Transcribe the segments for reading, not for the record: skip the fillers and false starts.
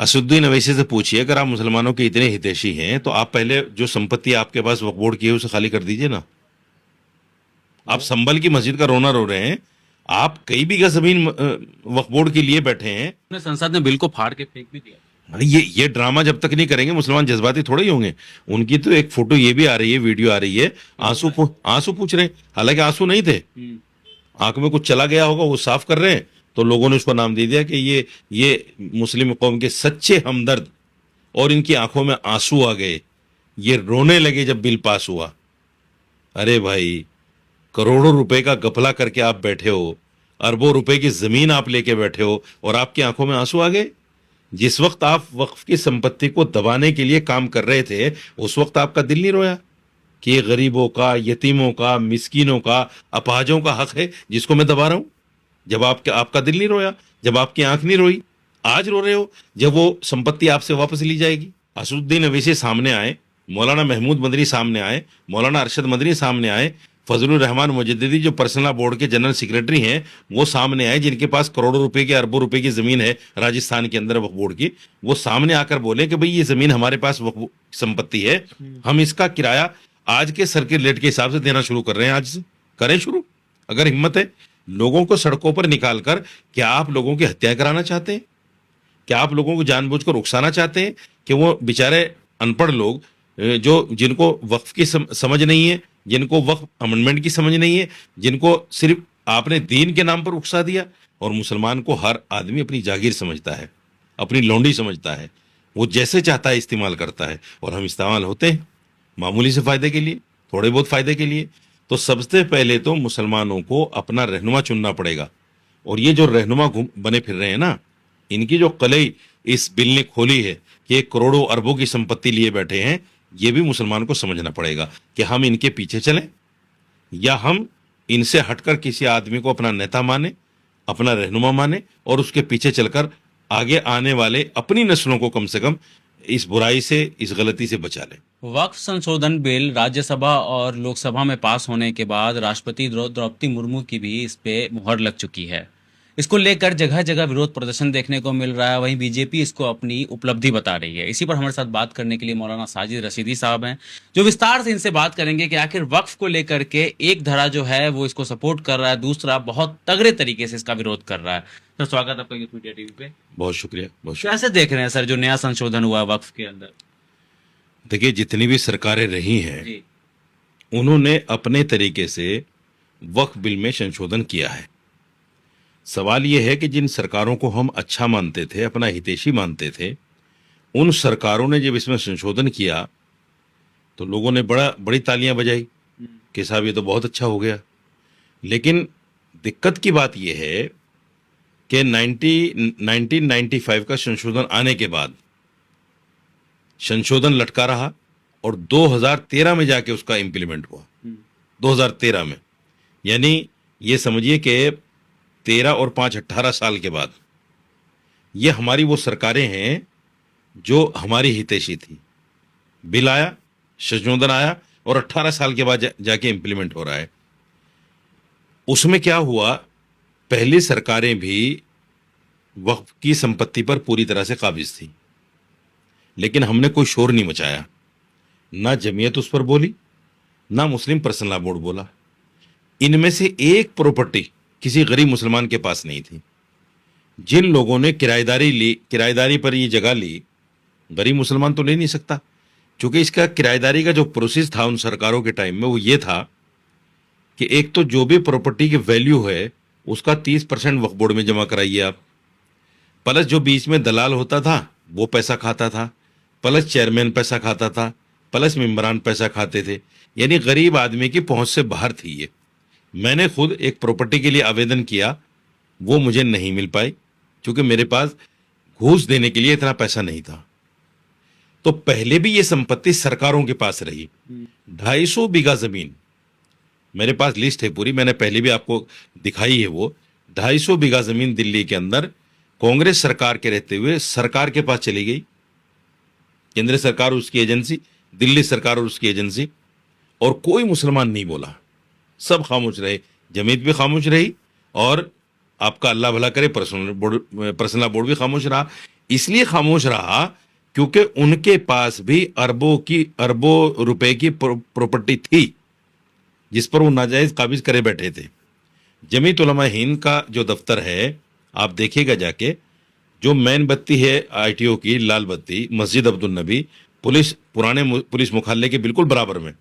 असुद्दीन अवैसी से पूछिए, अगर आप मुसलमानों के इतने हितैषी हैं तो आप पहले जो संपत्ति आपके पास वक्फ बोर्ड की है उसे खाली कर दीजिए ना। आप संभल की मस्जिद का रोना रो रहे हैं, आप कई बीघा जमीन वक्फ बोर्ड के लिए बैठे हैं। अपने संसद ने बिल को फाड़ के फेंक भी दिया। अरे ये ड्रामा जब तक नहीं करेंगे मुसलमान जज्बाती थोड़े ही होंगे। उनकी तो एक फोटो ये भी आ रही है, वीडियो आ रही है, आंसू पूछ रहे हैं, हालांकि आंसू नहीं थे, आंख में कुछ चला गया होगा, वो साफ कर रहे हैं, तो लोगों ने उसको नाम दे दिया कि ये मुस्लिम कौम के सच्चे हमदर्द, और इनकी आंखों में आंसू आ गए, ये रोने लगे जब बिल पास हुआ। अरे भाई, करोड़ों रुपए का गफला करके आप बैठे हो, अरबों रुपए की जमीन आप लेके बैठे हो, और आपकी आंखों में आंसू आ गए। जिस वक्त आप वक्फ की संपत्ति को दबाने के लिए काम कर रहे थे, उस वक्त आपका दिल नहीं रोया कि ये गरीबों का, यतीमों का, मिस्कीनों का, अपाहजों का हक है जिसको मैं दबा रहा हूं? जब आपका दिल नहीं रोया, जब आपकी आंख नहीं रोई, आज रो रहे हो जब वो संपत्ति आपसे वापस ली जाएगी। असदुद्दीन अवैसी सामने आए, मौलाना महमूद मदनी सामने आए, मौलाना अरशद मदनी सामने आए, फजलुर रहमान मुजद्दिदी जो पर्सनल बोर्ड के जनरल सेक्रेटरी हैं वो सामने आए, जिनके पास करोड़ों रुपए की, अरबों रुपए की जमीन है राजस्थान के अंदर वक्फ बोर्ड की। वो सामने आकर बोले कि भाई ये जमीन हमारे पास वक्फ संपत्ति है, हम इसका किराया आज के सर्किट रेट के हिसाब से देना शुरू कर रहे हैं। आज से करें शुरू, अगर हिम्मत है। लोगों को सड़कों पर निकालकर क्या आप लोगों की हत्या कराना चाहते हैं? क्या आप लोगों को जानबूझकर उकसाना चाहते हैं कि वो बेचारे अनपढ़ लोग, जिनको वक्फ की समझ नहीं है, जिनको वक्फ अमेंडमेंट की समझ नहीं है, जिनको सिर्फ आपने दीन के नाम पर उकसा दिया। और मुसलमान को हर आदमी अपनी जागीर समझता है, अपनी लौंडी समझता है, वो जैसे चाहता है इस्तेमाल करता है, और हम इस्तेमाल होते हैं मामूली से फायदे के लिए, थोड़े बहुत फायदे के लिए। तो सबसे पहले तो मुसलमानों को अपना रहनुमा चुनना पड़ेगा। और ये जो रहनुमा बने फिर रहे हैं ना, इनकी जो कलई इस बिल ने खोली है कि करोड़ों अरबों की संपत्ति लिए बैठे हैं, ये भी मुसलमान को समझना पड़ेगा कि हम इनके पीछे चलें या हम इनसे हटकर किसी आदमी को अपना नेता माने, अपना रहनुमा माने, और उसके पीछे चलकर आगे आने वाले अपनी नस्लों को कम से कम इस बुराई से, इस गलती से बचा लें। वक्फ संशोधन बिल राज्यसभा और लोकसभा में पास होने के बाद राष्ट्रपति द्रौपदी मुर्मू की भी इस पे मुहर लग चुकी है। इसको लेकर जगह जगह विरोध प्रदर्शन देखने को मिल रहा है। वहीं बीजेपी इसको अपनी उपलब्धि बता रही है। इसी पर हमारे साथ बात करने के लिए मौलाना साजिद रशीदी साहब हैं, जो विस्तार से इनसे बात करेंगे कि आखिर वक्फ को लेकर के एक धड़ा जो है वो इसको सपोर्ट कर रहा है, दूसरा बहुत तगड़े तरीके से इसका विरोध कर रहा है। सर, स्वागत आपका यूथ मीडिया टीवी पे। बहुत शुक्रिया, बहुत शुक्रिया। कैसे देख रहे हैं सर जो नया संशोधन हुआ वक्फ के अंदर? देखिए, जितनी भी सरकारें रही हैं जी, उन्होंने अपने तरीके से वक्फ बिल में संशोधन किया है। सवाल यह है कि जिन सरकारों को हम अच्छा मानते थे, अपना हितैषी मानते थे, उन सरकारों ने जब इसमें संशोधन किया तो लोगों ने बड़ी तालियां बजाई कि साहब ये तो बहुत अच्छा हो गया। लेकिन दिक्कत की बात यह है कि 1995 का संशोधन आने के बाद संशोधन लटका रहा, और 2013 में जाके उसका इंप्लीमेंट हुआ। 2013 में, यानी ये समझिए कि 13 और 5 18 साल के बाद ये हमारी वो सरकारें हैं जो हमारी हितैषी थी। बिल आया, संशोधन आया, और 18 साल के बाद जाके इंप्लीमेंट हो रहा है। उसमें क्या हुआ, पहली सरकारें भी वक्फ की संपत्ति पर पूरी तरह से काबिज थी, लेकिन हमने कोई शोर नहीं मचाया। ना जमीयत उस पर बोली, ना मुस्लिम पर्सनल लॉ बोर्ड बोला। इनमें से एक प्रॉपर्टी किसी गरीब मुसलमान के पास नहीं थी। जिन लोगों ने किराएदारी पर ये जगह ली, गरीब मुसलमान तो ले नहीं सकता, क्योंकि इसका किराएदारी का जो प्रोसेस था उन सरकारों के टाइम में वो ये था कि एक तो जो भी प्रॉपर्टी की वैल्यू है उसका 30% वक्फ बोर्ड में जमा कराइए आप, प्लस जो बीच में दलाल होता था वो पैसा खाता था, प्लस चेयरमैन पैसा खाता था, प्लस मेंबरान पैसा खाते थे। यानी गरीब आदमी की पहुंच से बाहर थी ये। मैंने खुद एक प्रॉपर्टी के लिए आवेदन किया, वो मुझे नहीं मिल पाई, क्योंकि मेरे पास घूस देने के लिए इतना पैसा नहीं था। तो पहले भी ये संपत्ति सरकारों के पास रही। 250 बीघा जमीन मेरे पास, लिस्ट है पूरी, मैंने पहले भी आपको दिखाई है। वो 250 बीघा जमीन दिल्ली के अंदर कांग्रेस सरकार के रहते हुए सरकार के पास चली गई। केंद्र सरकार और उसकी एजेंसी, दिल्ली सरकार और उसकी एजेंसी, और कोई मुसलमान नहीं बोला, सब खामोश रहे। जमीयत भी खामोश रही, और आपका अल्लाह भला करे पर्सनल बोर्ड भी खामोश रहा। इसलिए खामोश रहा क्योंकि उनके पास भी अरबों रुपए की प्रॉपर्टी थी जिस पर वो नाजायज काबिज करे बैठे थे। जमीयत उलमा हिंद का जो दफ्तर है, आप देखिएगा जाके, जो मेन बत्ती है आईटीओ की लाल बत्ती, मस्जिद अब्दुल नबी, पुराने पुलिस मुख्यालय के बिल्कुल बराबर में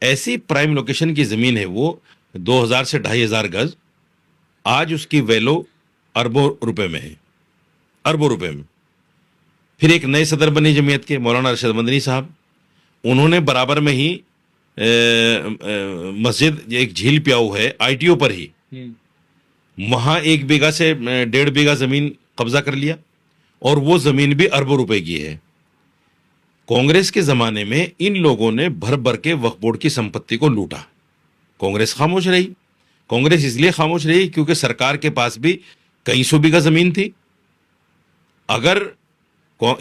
ऐसी प्राइम लोकेशन की जमीन है वो, 2000 से 2500 गज। आज उसकी वैल्यू अरबों रुपए में है, अरबों रुपए में। फिर एक नए सदर बने जमीयत के, मौलाना अरशद मदनी साहब, उन्होंने बराबर में ही मस्जिद, एक झील प्याऊ है आईटीओ पर ही, वहां 1 बीघा से 1.5 बीघा जमीन कब्जा कर लिया और वो जमीन भी अरबों रुपए की है। कांग्रेस के जमाने में इन लोगों ने भर भर के वक्फ बोर्ड की संपत्ति को लूटा। कांग्रेस खामोश रही। कांग्रेस इसलिए खामोश रही क्योंकि सरकार के पास भी कई सौ बीघा जमीन थी। अगर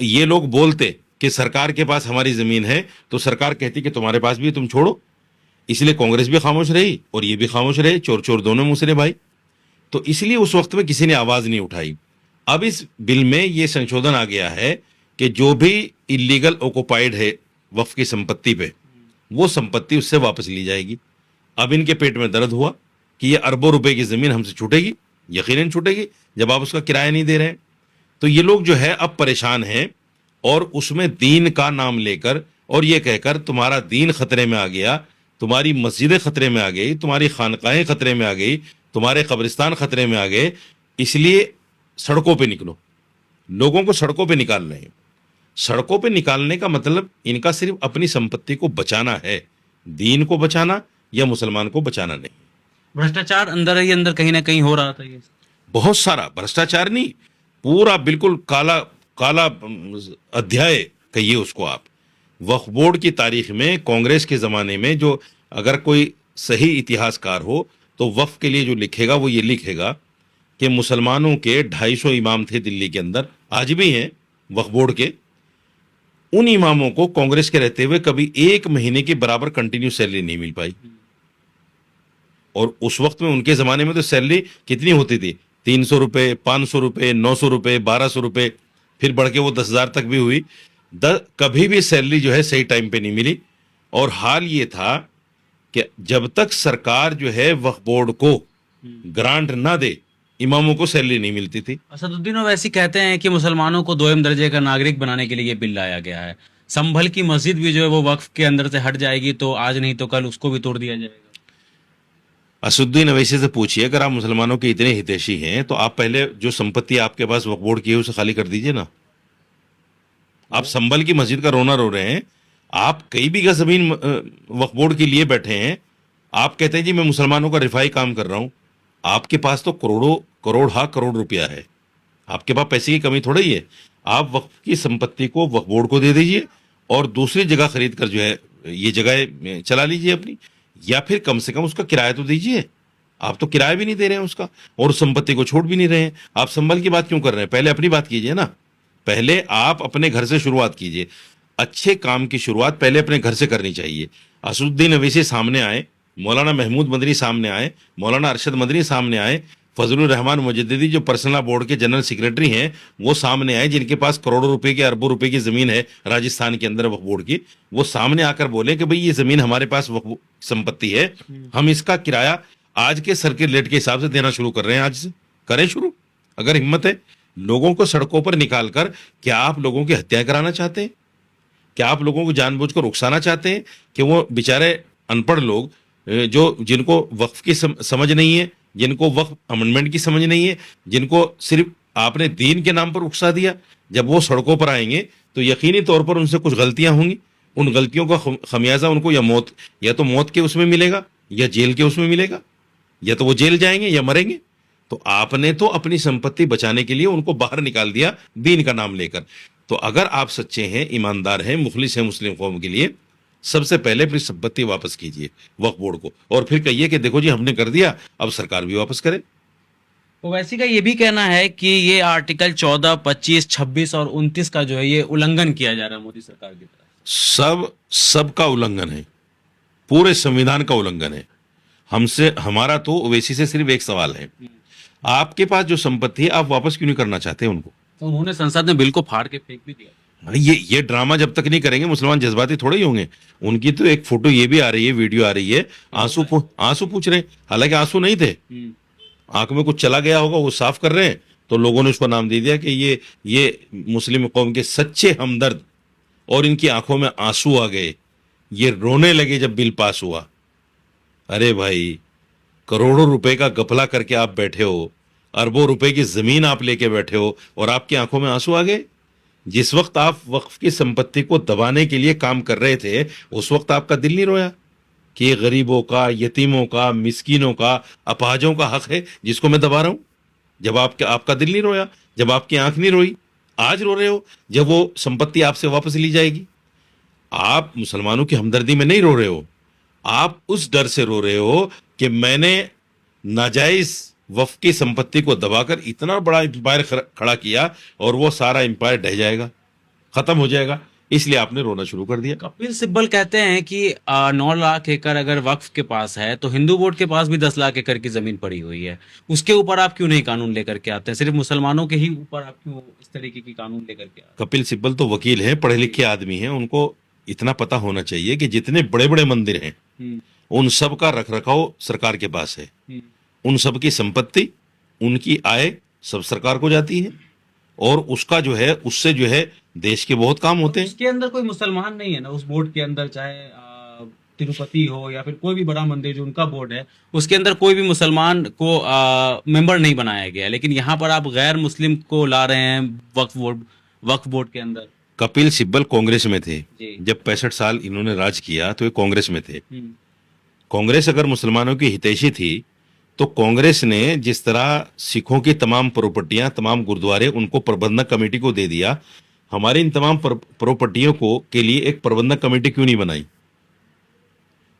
ये लोग बोलते कि सरकार के पास हमारी जमीन है तो सरकार कहती कि तुम्हारे पास भी है, तुम छोड़ो। इसलिए कांग्रेस भी खामोश रही और ये भी खामोश रहे, चोर चोर दोनों मुसरे भाई। तो इसलिए उस वक्त में किसी ने आवाज नहीं उठाई। अब इस बिल में ये संशोधन आ गया है कि जो भी इलीगल ऑक्युपाइड है वक्फ की संपत्ति पे, वो संपत्ति उससे वापस ली जाएगी। अब इनके पेट में दर्द हुआ कि ये अरबों रुपए की जमीन हमसे छूटेगी, यकीनन छूटेगी जब आप उसका किराया नहीं दे रहे हैं। तो ये लोग जो है अब परेशान हैं और उसमें दीन का नाम लेकर और ये कहकर तुम्हारा दीन खतरे में आ गया, तुम्हारी मस्जिदें खतरे में आ गई, तुम्हारी खानकाहें खतरे में आ गई, तुम्हारे कब्रिस्तान खतरे में आ गए, इसलिए सड़कों पे निकलो। लोगों को सड़कों पे निकाल रहे हैं। सड़कों पे निकालने का मतलब इनका सिर्फ अपनी संपत्ति को बचाना है, दीन को बचाना या मुसलमान को बचाना नहीं। भ्रष्टाचार अंदर ही अंदर कहीं ना कहीं हो रहा था। ये बहुत सारा भ्रष्टाचार नहीं, पूरा बिल्कुल काला काला अध्याय कहिए उसको आप। वक्फ बोर्ड की तारीख में कांग्रेस के जमाने में जो, अगर कोई सही इतिहासकार हो तो वक्फ के लिए जो लिखेगा वो ये लिखेगा कि मुसलमानों के 250 इमाम थे दिल्ली के अंदर, आज भी हैं वक्फ बोर्ड के। उन इमामों को कांग्रेस के रहते हुए कभी 1 महीने के बराबर कंटिन्यू सैलरी नहीं मिल पाई। और उस वक्त में उनके जमाने में तो सैलरी कितनी होती थी, 300 रुपए, 500 रुपए, 900 रुपए, 1200 रुपए, फिर बढ़ के वो 10,000 तक भी हुई। कभी भी सैलरी जो है सही टाइम पे नहीं मिली। और हाल ये था कि जब तक सरकार जो है वक्फ बोर्ड को ग्रांट ना दे, इमामों को सैलरी नहीं मिलती थी। असदुद्दीन ओवैसी कहते हैं कि मुसलमानों को 2म दर्जे का नागरिक बनाने के लिए ये बिल लाया गया है। संभल की मस्जिद भी जो है वो वक्फ के अंदर से हट जाएगी, तो आज नहीं तो कल उसको भी तोड़ दिया जाएगा। असदुद्दीन अवैसी से पूछिए, अगर आप मुसलमानों के इतने हितैषी हैं तो आप पहले जो संपत्ति आपके पास वक्फ बोर्ड की है उसे खाली कर दीजिए ना। आप संभल की मस्जिद का रोना रो रहे हैं, आप कई बीघा जमीन वक्फ बोर्ड के लिए बैठे हैं, आप कहते हैं जी मैं मुसलमानों का रिफाई काम कर रहा हूं। आपके पास तो करोड़ रुपया है, आपके पास पैसे की कमी थोड़ा ही है। आप वक्फ की संपत्ति को वक्फ बोर्ड को दे दीजिए और दूसरी जगह खरीद कर जो है ये जगह चला लीजिए अपनी, या फिर कम से कम उसका किराया तो दीजिए। आप तो किराया भी नहीं दे रहे हैं उसका और उस संपत्ति को छोड़ भी नहीं रहे हैं। आप संभल की बात क्यों कर रहे हैं? पहले अपनी बात कीजिए ना, पहले आप अपने घर से शुरुआत कीजिए। अच्छे काम की शुरुआत पहले अपने घर से करनी चाहिए। असदुद्दीन अवैसी सामने आए, मौलाना महमूद मदनी सामने आए, मौलाना अरशद मदनी सामने आए, फजलुर रहमान मुजद्दिदी जो पर्सनल बोर्ड के जनरल सेक्रेटरी हैं वो सामने आए, जिनके पास करोड़ों रुपए की, अरबों रुपए की जमीन है राजस्थान के अंदर वक्फ बोर्ड की। वो सामने आकर बोले कि भाई ये जमीन हमारे पास वक्फ संपत्ति है, हम इसका किराया आज के सर्किट रेट के हिसाब से देना शुरू कर रहे हैं। आज से करें शुरू, अगर हिम्मत है। लोगों को सड़कों पर निकालकर क्या आप लोगों की हत्या कराना चाहते हैं? क्या आप लोगों को जानबूझकर उकसाना चाहते हैं कि वो बेचारे अनपढ़ लोग जो, जिनको वक्फ की समझ नहीं है, जिनको वक्फ अमेंडमेंट की समझ नहीं है, जिनको सिर्फ आपने दीन के नाम पर उकसा दिया, जब वो सड़कों पर आएंगे तो यकीनी तौर पर उनसे कुछ गलतियां होंगी। उन गलतियों का खमियाजा उनको या तो मौत के उसमें मिलेगा या जेल के उसमें मिलेगा, या तो वो जेल जाएंगे या मरेंगे। तो आपने तो अपनी संपत्ति बचाने के लिए उनको बाहर निकाल दिया दीन का नाम लेकर। तो अगर आप सच्चे हैं, ईमानदार हैं, मुखलिस हैं मुस्लिम कौम के लिए, सबसे पहले अपनी संपत्ति वापस कीजिए वक्फ बोर्ड को और फिर कहिए कि देखो जी हमने कर दिया, अब सरकार भी वापस करे। ओवैसी का ये भी कहना है कि ये आर्टिकल 14, 25, 26 और 29 का जो है ये उल्लंघन किया जा रहा है मोदी सरकार की तरफ। सबका उल्लंघन है, पूरे संविधान का उल्लंघन है। हमारा तो ओवैसी से सिर्फ एक सवाल है, आपके पास जो संपत्ति है आप वापस क्यों नहीं करना चाहते उनको? तो उन्होंने संसद में बिल को फाड़ के फेंक भी दिया। हाँ, ये ड्रामा जब तक नहीं करेंगे मुसलमान जज्बाती थोड़े ही होंगे। उनकी तो एक फोटो ये भी आ रही है, वीडियो आ रही है, आंसू पूछ रहे हैं, हालांकि आंसू नहीं थे, आंख में कुछ चला गया होगा, वो साफ कर रहे हैं, तो लोगों ने उसको नाम दे दिया कि ये मुस्लिम कौम के सच्चे हमदर्द, और इनकी आंखों में आंसू आ गए, ये रोने लगे जब बिल पास हुआ। अरे भाई, करोड़ों रुपए का गफला करके आप बैठे हो, अरबों रुपए की जमीन आप लेके बैठे हो, और आपकी आंखों में आंसू आ गए। जिस वक्त आप वक्फ की संपत्ति को दबाने के लिए काम कर रहे थे, उस वक्त आपका दिल नहीं रोया कि ये गरीबों का, यतीमों का, मिस्कीनों का, अपाहजों का हक है जिसको मैं दबा रहा हूं? जब आपका दिल नहीं रोया, जब आपकी आंख नहीं रोई, आज रो रहे हो जब वो संपत्ति आपसे वापस ली जाएगी। आप मुसलमानों की हमदर्दी में नहीं रो रहे हो, आप उस डर से रो रहे हो कि मैंने नाजायज वक्फ की संपत्ति को दबाकर इतना बड़ा एम्पायर खड़ा किया और वो सारा एम्पायर ढह जाएगा, खत्म हो जाएगा, इसलिए आपने रोना शुरू कर दिया। कपिल सिब्बल कहते हैं कि 9 लाख एकड़ अगर वक्फ के पास है तो हिंदू बोर्ड के पास भी 10 लाख एकड़ की जमीन पड़ी हुई है, उसके ऊपर आप क्यों नहीं कानून लेकर के आते हैं? सिर्फ मुसलमानों के ही ऊपर आप क्यों इस तरीके की कानून लेकर के आते हैं? कपिल सिब्बल तो वकील हैं, पढ़े लिखे आदमी हैं, उनको इतना पता होना चाहिए कि जितने बड़े बड़े मंदिर हैं उन सब का रख रखाव सरकार के पास है, उन सब की संपत्ति, उनकी आय सब सरकार को जाती है, और उसका जो है, उससे जो है देश के बहुत काम होते हैं। उसके अंदर कोई मुसलमान नहीं है ना, उस बोर्ड के अंदर, चाहे तिरुपति हो या फिर कोई भी बड़ा मंदिर जो उनका बोर्ड है, उसके अंदर कोई भी मुसलमान को मेंबर नहीं बनाया गया है। लेकिन यहाँ पर आप गैर मुस्लिम को ला रहे हैं वक्फ बोर्ड के अंदर। कपिल सिब्बल कांग्रेस में थे, जी। जब 65 साल इन्होंने राज किया तो ये कांग्रेस में थे। कांग्रेस अगर मुसलमानों की हितैषी थी तो कांग्रेस ने जिस तरह सिखों की तमाम प्रॉपर्टियां, तमाम गुरुद्वारे उनको प्रबंधक कमेटी को दे दिया, हमारी इन तमाम प्रॉपर्टियों को के लिए एक प्रबंधक कमेटी क्यों नहीं बनाई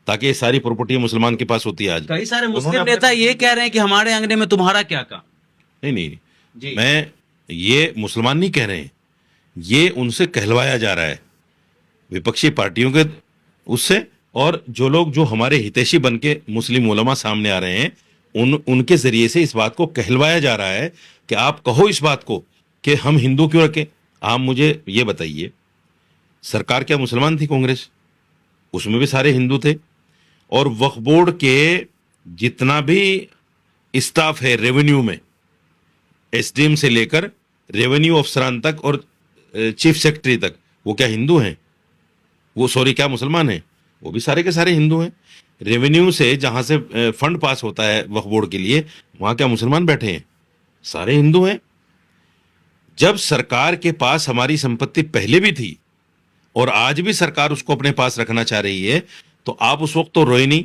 ताकि ये सारी प्रॉपर्टियां मुसलमान के पास होती है? आज कई सारे मुस्लिम नेता ये कह रहे हैं कि हमारे अंगने में तुम्हारा क्या काम। नहीं, जी। मैं ये मुसलमान नहीं कह रहे हैं, ये उनसे कहलवाया जा रहा है, विपक्षी पार्टियों के उससे, और जो लोग जो हमारे हितैषी बन के मुस्लिम उलमा सामने आ रहे हैं, उनके जरिए से इस बात को कहलवाया जा रहा है कि आप कहो इस बात को कि हम हिंदू क्यों रखें। आप मुझे ये बताइए, सरकार क्या मुसलमान थी कांग्रेस? उसमें भी सारे हिंदू थे, और वक्फ बोर्ड के जितना भी स्टाफ है रेवेन्यू में, एसडीएम से लेकर रेवेन्यू अफसरान तक और चीफ सेक्रेटरी तक, वो क्या हिंदू हैं? वो क्या मुसलमान हैं? वो भी सारे के सारे हिंदू हैं। रेवेन्यू से जहां से फंड पास होता है वक्फ बोर्ड के लिए, वहां क्या मुसलमान बैठे हैं? सारे हिंदू हैं। जब सरकार के पास हमारी संपत्ति पहले भी थी और आज भी सरकार उसको अपने पास रखना चाह रही है, तो आप उस वक्त तो रोए नहीं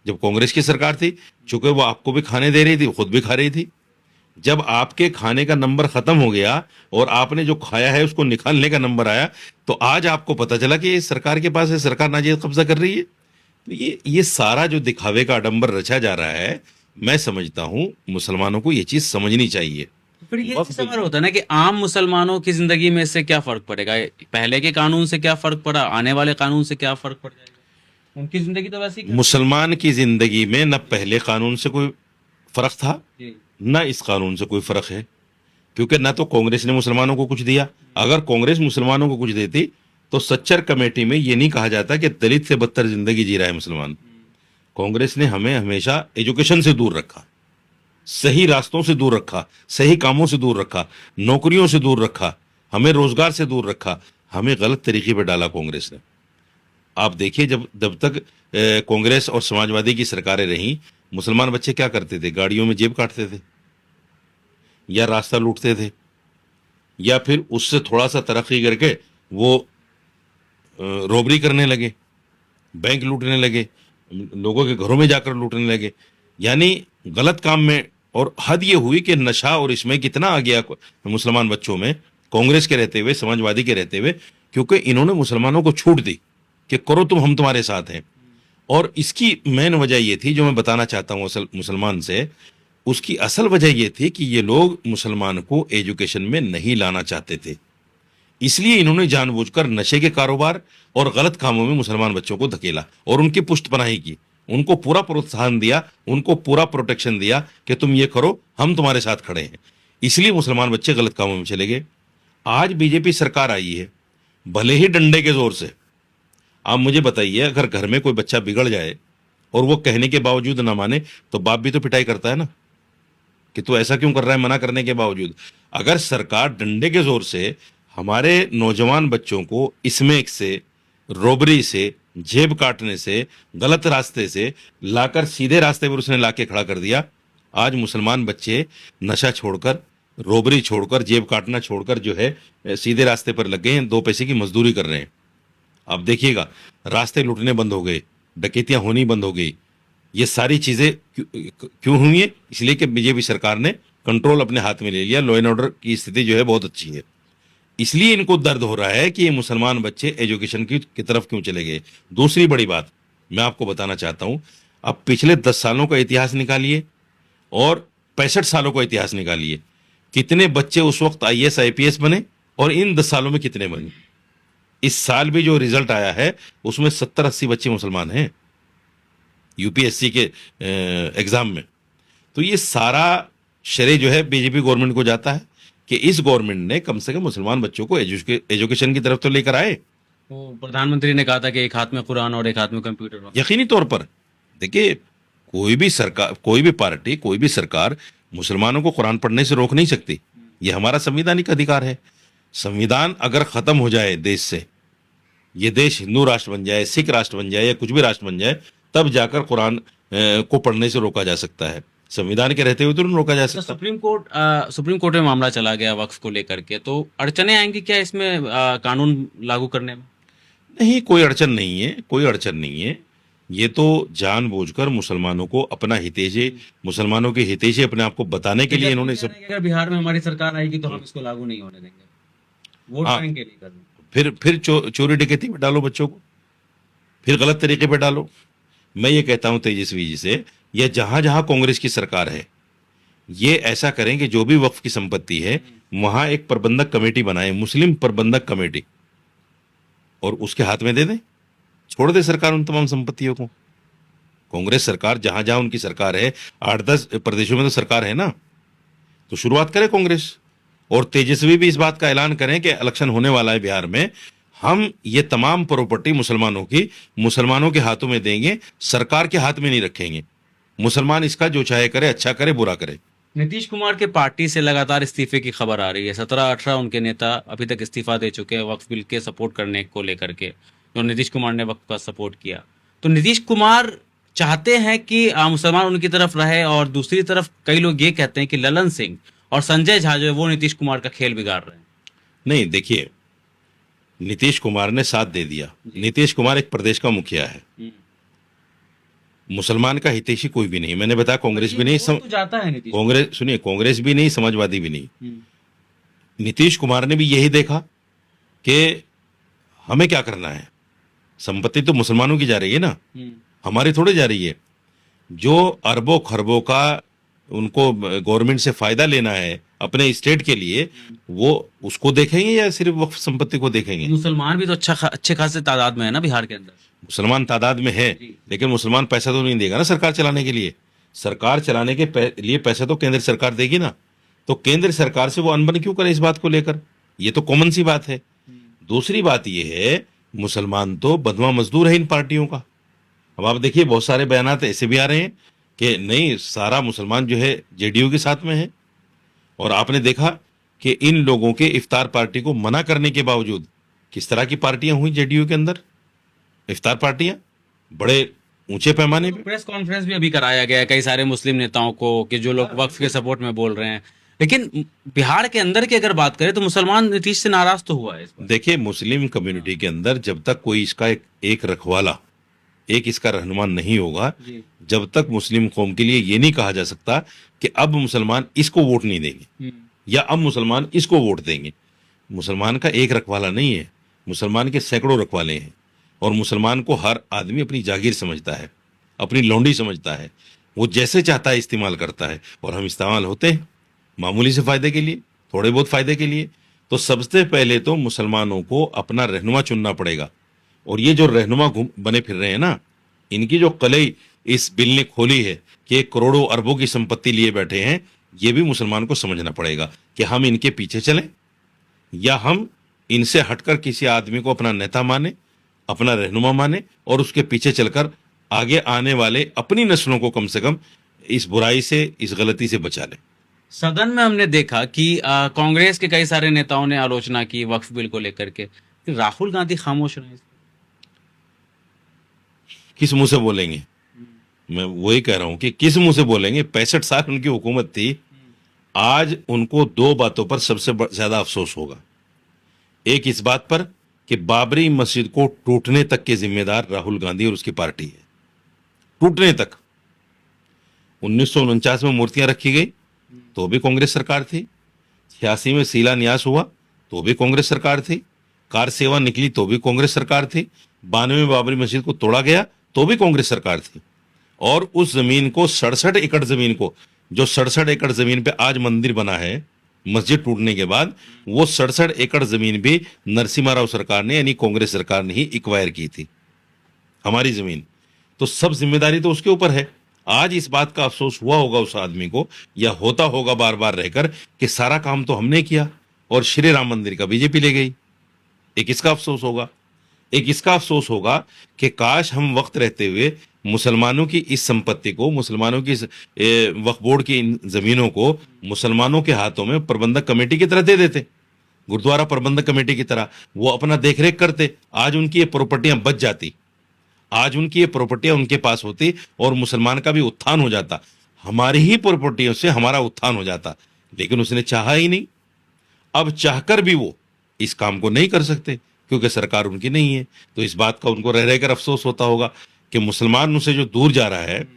जब कांग्रेस की सरकार थी, चूंकि वो आपको भी खाने दे रही थी, खुद भी खा रही थी। जब आपके खाने का नंबर खत्म हो गया और आपने जो खाया है उसको निकालने का नंबर आया, तो आज आपको पता चला कि ये सरकार के पास है, सरकार नाजायज कब्जा कर रही है। तो ये सारा जो दिखावे का आडंबर रचा जा रहा है, मैं समझता हूं मुसलमानों को ये चीज समझनी चाहिए। फिर ये सवाल होता है ना कि आम मुसलमानों की जिंदगी में इससे क्या फर्क पड़ेगा? पहले के कानून से क्या फर्क पड़ा, आने वाले कानून से क्या फर्क पड़ जाएगा? उनकी जिंदगी तो वैसी मुसलमान की जिंदगी में न पहले कानून से कोई फर्क था, न इस कानून से कोई फर्क है, क्योंकि न तो कांग्रेस ने मुसलमानों को कुछ दिया। अगर कांग्रेस मुसलमानों को कुछ देती तो सच्चर कमेटी में ये नहीं कहा जाता कि दलित से बदतर जिंदगी जी रहा है मुसलमान। कांग्रेस ने हमें हमेशा एजुकेशन से दूर रखा, सही रास्तों से दूर रखा, सही कामों से दूर रखा, नौकरियों से दूर रखा, हमें रोजगार से दूर रखा, हमें गलत तरीके पर डाला कांग्रेस ने। आप देखिए, जब तक कांग्रेस और समाजवादी की सरकारें रहीं, मुसलमान बच्चे क्या करते थे? गाड़ियों में जेब काटते थे, या रास्ता लूटते थे, या फिर उससे थोड़ा सा तरक्की करके वो रॉबरी करने लगे, बैंक लूटने लगे, लोगों के घरों में जाकर लूटने लगे, यानी गलत काम में। और हद ये हुई कि नशा और इसमें कितना आ गया मुसलमान बच्चों में, कांग्रेस के रहते हुए, समाजवादी के रहते हुए, क्योंकि इन्होंने मुसलमानों को छूट दी कि करो तुम, हम तुम्हारे साथ हैं। और इसकी मेन वजह ये थी, जो मैं बताना चाहता हूँ असल मुसलमान से, उसकी असल वजह ये थी कि ये लोग मुसलमान को एजुकेशन में नहीं लाना चाहते थे, इसलिए इन्होंने जानबूझकर नशे के कारोबार और गलत कामों में मुसलमान बच्चों को धकेला और उनकी पुष्टपनाही की, उनको पूरा प्रोत्साहन दिया, उनको पूरा प्रोटेक्शन दिया कि तुम ये करो, हम तुम्हारे साथ खड़े हैं। इसलिए मुसलमान बच्चे गलत कामों में चले गए। आज बीजेपी सरकार आई है, भले ही डंडे के जोर से। आप मुझे बताइए, अगर घर में कोई बच्चा बिगड़ जाए और वो कहने के बावजूद ना माने, तो बाप भी तो पिटाई करता है ना, कि तू ऐसा क्यों कर रहा है, मना करने के बावजूद। अगर सरकार डंडे के जोर से हमारे नौजवान बच्चों को स्मैक से, रोबरी से, जेब काटने से, गलत रास्ते से लाकर सीधे रास्ते पर उसने लाके खड़ा कर दिया। आज मुसलमान बच्चे नशा छोड़कर, रोबरी छोड़कर, जेब काटना छोड़कर जो है सीधे रास्ते पर लग गए हैं, 2 पैसे की मजदूरी कर रहे हैं। अब देखिएगा, रास्ते लूटने बंद हो गए, डकैतियां होनी बंद हो गई। ये सारी चीजें क्यों हुई है? इसलिए कि बीजेपी सरकार ने कंट्रोल अपने हाथ में ले लिया। लॉ एंड ऑर्डर की स्थिति जो है बहुत अच्छी है। इसलिए इनको दर्द हो रहा है कि ये मुसलमान बच्चे एजुकेशन की तरफ क्यों चले गए। दूसरी बड़ी बात मैं आपको बताना चाहता हूं, अब पिछले 10 सालों का इतिहास निकालिए और 65 सालों का इतिहास निकालिए, कितने बच्चे उस वक्त आईएएस आईपीएस बने और इन 10 सालों में कितने बने। इस साल भी जो रिजल्ट आया है उसमें 70-80 बच्चे मुसलमान हैं यूपीएससी के एग्जाम में। तो ये सारा श्रेय जो है बीजेपी गवर्नमेंट को जाता है कि इस गवर्नमेंट ने कम से कम मुसलमान बच्चों को एजुकेशन की तरफ तो लेकर आए। तो प्रधानमंत्री ने कहा था कि एक हाथ में कुरान और एक हाथ में कंप्यूटर। यकीनी तौर पर देखिए, कोई भी सरकार, कोई भी पार्टी, कोई भी सरकार मुसलमानों को कुरान पढ़ने से रोक नहीं सकती। ये हमारा संवैधानिक अधिकार है। संविधान अगर खत्म हो जाए देश से, ये देश हिंदू राष्ट्र बन जाए, सिख राष्ट्र बन जाए या कुछ भी राष्ट्र बन जाए, तब जाकर कुरान को पढ़ने से रोका जा सकता है। संविधान के रहते हुए तो नहीं रोका जा तो सकता। सुप्रीम कोर्ट में मामला चला गया वक्फ को लेकर के, तो अड़चने आएंगी क्या इसमें कानून लागू करने में? नहीं, कोई अड़चन नहीं है, कोई अड़चन नहीं है। ये तो जानबूझकर मुसलमानों को अपना हितैषी, मुसलमानों के हितैषी अपने आप को बताने के लिए इन्होंने सब। अगर बिहार में हमारी सरकार आएगी तो हम इसको लागू नहीं होने देंगे, वोट हाँ। बैंक के लिए करना। फिर चोरी डकैती में डालो बच्चों को, फिर गलत तरीके पे डालो। मैं ये कहता हूं तेजस्वी जी से, या जहां जहां कांग्रेस की सरकार है, ये ऐसा करें कि जो भी वक्फ की संपत्ति है वहां एक प्रबंधक कमेटी बनाए, मुस्लिम प्रबंधक कमेटी, और उसके हाथ में दे दें, छोड़ दे सरकार उन तमाम संपत्तियों को। कांग्रेस सरकार जहां जहां उनकी सरकार है, 8-10 प्रदेशों में तो सरकार है ना, तो शुरुआत करे कांग्रेस। और तेजस्वी भी इस बात का ऐलान करें कि इलेक्शन होने वाला है बिहार में, हम ये तमाम प्रॉपर्टी मुसलमानों की मुसलमानों के हाथों में देंगे, सरकार के हाथ में नहीं रखेंगे। मुसलमान इसका जो चाहे करे, अच्छा करे बुरा करे। नीतीश कुमार के पार्टी से लगातार इस्तीफे की खबर आ रही है। 17-18 उनके नेता अभी तक इस्तीफा दे चुके हैं वक्फ बिल के सपोर्ट करने को लेकर के, जो नीतीश कुमार ने वक्फ का सपोर्ट किया। तो नीतीश कुमार चाहते हैं कि मुसलमान उनकी तरफ रहे, और दूसरी तरफ कई लोग ये कहते हैं कि ललन सिंह और संजय झा जो है वो नीतीश कुमार का खेल बिगाड़ रहे हैं। नहीं, देखिए, नीतीश कुमार ने साथ दे दिया। नीतीश कुमार एक प्रदेश का मुखिया है, मुसलमान का हितैषी कोई भी नहीं। मैंने बताया कांग्रेस भी नहीं, तो जाता है नीतीश। कांग्रेस सुनिए, कांग्रेस भी नहीं, समाजवादी भी नहीं। नीतीश कुमार ने भी यही देखा कि हमें क्या करना है, संपत्ति तो मुसलमानों की जा रही है ना, हमारी थोड़ी जा रही है। जो अरबों खरबों का उनको गवर्नमेंट से फायदा लेना है अपने स्टेट के लिए, वो उसको देखेंगे या सिर्फ वक्फ संपत्ति को देखेंगे? मुसलमान भी तो अच्छे खासे तादाद में है ना बिहार के अंदर। मुसलमान तादाद में है, लेकिन मुसलमान पैसा तो नहीं देगा ना सरकार चलाने के लिए। सरकार चलाने के लिए पैसा तो केंद्र सरकार देगी ना, तो केंद्र सरकार से वो अनबन क्यों करे इस बात को लेकर? ये तो कॉमन सी बात है। दूसरी बात ये है, मुसलमान तो बदमा मजदूर है इन पार्टियों का। अब आप देखिए, बहुत सारे बयानात ऐसे भी आ रहे हैं कि नहीं, सारा मुसलमान जो है जेडीयू के साथ में है। और आपने देखा कि इन लोगों के इफ्तार पार्टी को मना करने के बावजूद किस तरह की पार्टियां हुई जेडीयू के अंदर, इफ्तार पार्टियां बड़े ऊंचे पैमाने पे। प्रेस कॉन्फ्रेंस भी अभी कराया गया कई सारे मुस्लिम नेताओं को कि जो लोग वक्फ के सपोर्ट में बोल रहे हैं। लेकिन बिहार के अंदर की अगर बात करें तो मुसलमान नीतीश से नाराज तो हुआ है इस बार। देखिए, मुस्लिम कम्युनिटी के अंदर जब तक कोई इसका एक रखवाला, एक इसका रहनुमा नहीं होगा, जब तक मुस्लिम कौम के लिए ये नहीं कहा जा सकता कि अब मुसलमान इसको वोट नहीं देंगे या अब मुसलमान इसको वोट देंगे। मुसलमान का एक रखवाला नहीं है, मुसलमान के सैकड़ों रखवाले हैं। और मुसलमान को हर आदमी अपनी जागीर समझता है, अपनी लौंडी समझता है, वो जैसे चाहता है इस्तेमाल करता है। और हम इस्तेमाल होते हैं मामूली से फायदे के लिए, थोड़े बहुत फायदे के लिए। तो सबसे पहले तो मुसलमानों को अपना रहनुमा चुनना पड़ेगा। और ये जो रहनुमा बने फिर रहे हैं ना, इनकी जो कलई इस बिल ने खोली है कि करोड़ों अरबों की संपत्ति लिए बैठे हैं, ये भी मुसलमान को समझना पड़ेगा कि हम इनके पीछे चलें या हम इनसे हटकर किसी आदमी को अपना नेता माने, अपना रहनुमा माने और उसके पीछे चलकर आगे आने वाले अपनी नस्लों को कम से कम इस बुराई से, इस गलती से बचा लें। सदन में हमने देखा कि कांग्रेस के कई सारे नेताओं ने आलोचना की वक्फ बिल को लेकर के, कि राहुल गांधी खामोश रहे। किस मुंह से बोलेंगे? मैं वही कह रहा हूं कि किस मुंह से बोलेंगे? 65 साल उनकी हुकूमत थी। आज उनको दो बातों पर सबसे ज्यादा अफसोस होगा। एक इस बात पर कि बाबरी मस्जिद को टूटने तक के जिम्मेदार राहुल गांधी और उसकी पार्टी है। टूटने तक 1949 में मूर्तियां रखी गई तो भी कांग्रेस सरकार थी। 86 में शिलान्यास हुआ तो भी कांग्रेस सरकार थी। कार सेवा निकली तो भी कांग्रेस सरकार थी। 92 में बाबरी मस्जिद को तोड़ा गया तो भी कांग्रेस सरकार थी। और उस जमीन को 67 एकड़ जमीन को, जो 67 एकड़ जमीन पे आज मंदिर बना है मस्जिद टूटने के बाद, वो 67 एकड़ जमीन भी नरसिम्हा राव सरकार ने यानी कांग्रेस सरकार ने ही एक्वायर की थी, हमारी जमीन। तो सब जिम्मेदारी तो उसके ऊपर है। आज इस बात का अफसोस हुआ होगा उस आदमी को, या होता होगा बार बार रहकर, कि सारा काम तो हमने किया और श्री राम मंदिर का बीजेपी ले गई। एक इसका अफसोस होगा। एक इसका अफसोस होगा कि काश हम वक्त रहते हुए मुसलमानों की इस संपत्ति को, मुसलमानों की वक्फ बोर्ड की इन जमीनों को मुसलमानों के हाथों में प्रबंधक कमेटी की तरह दे देते, गुरुद्वारा प्रबंधक कमेटी की तरह। वो अपना देखरेख करते। आज उनकी ये प्रॉपर्टियां बच जाती, आज उनकी ये प्रॉपर्टियां उनके पास होती और मुसलमान का भी उत्थान हो जाता। हमारी ही प्रॉपर्टियों से हमारा उत्थान हो जाता। लेकिन उसने चाहा ही नहीं। अब चाहकर भी वो इस काम को नहीं कर सकते क्योंकि सरकार उनकी नहीं है। तो इस बात का उनको रह रहकर अफसोस होता होगा कि मुसलमान उनसे जो दूर जा रहा है,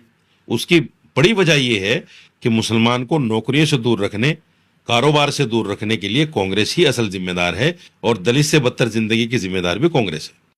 उसकी बड़ी वजह यह है कि मुसलमान को नौकरियों से दूर रखने, कारोबार से दूर रखने के लिए कांग्रेस ही असल जिम्मेदार है और दलित से बदतर जिंदगी की जिम्मेदार भी कांग्रेस है।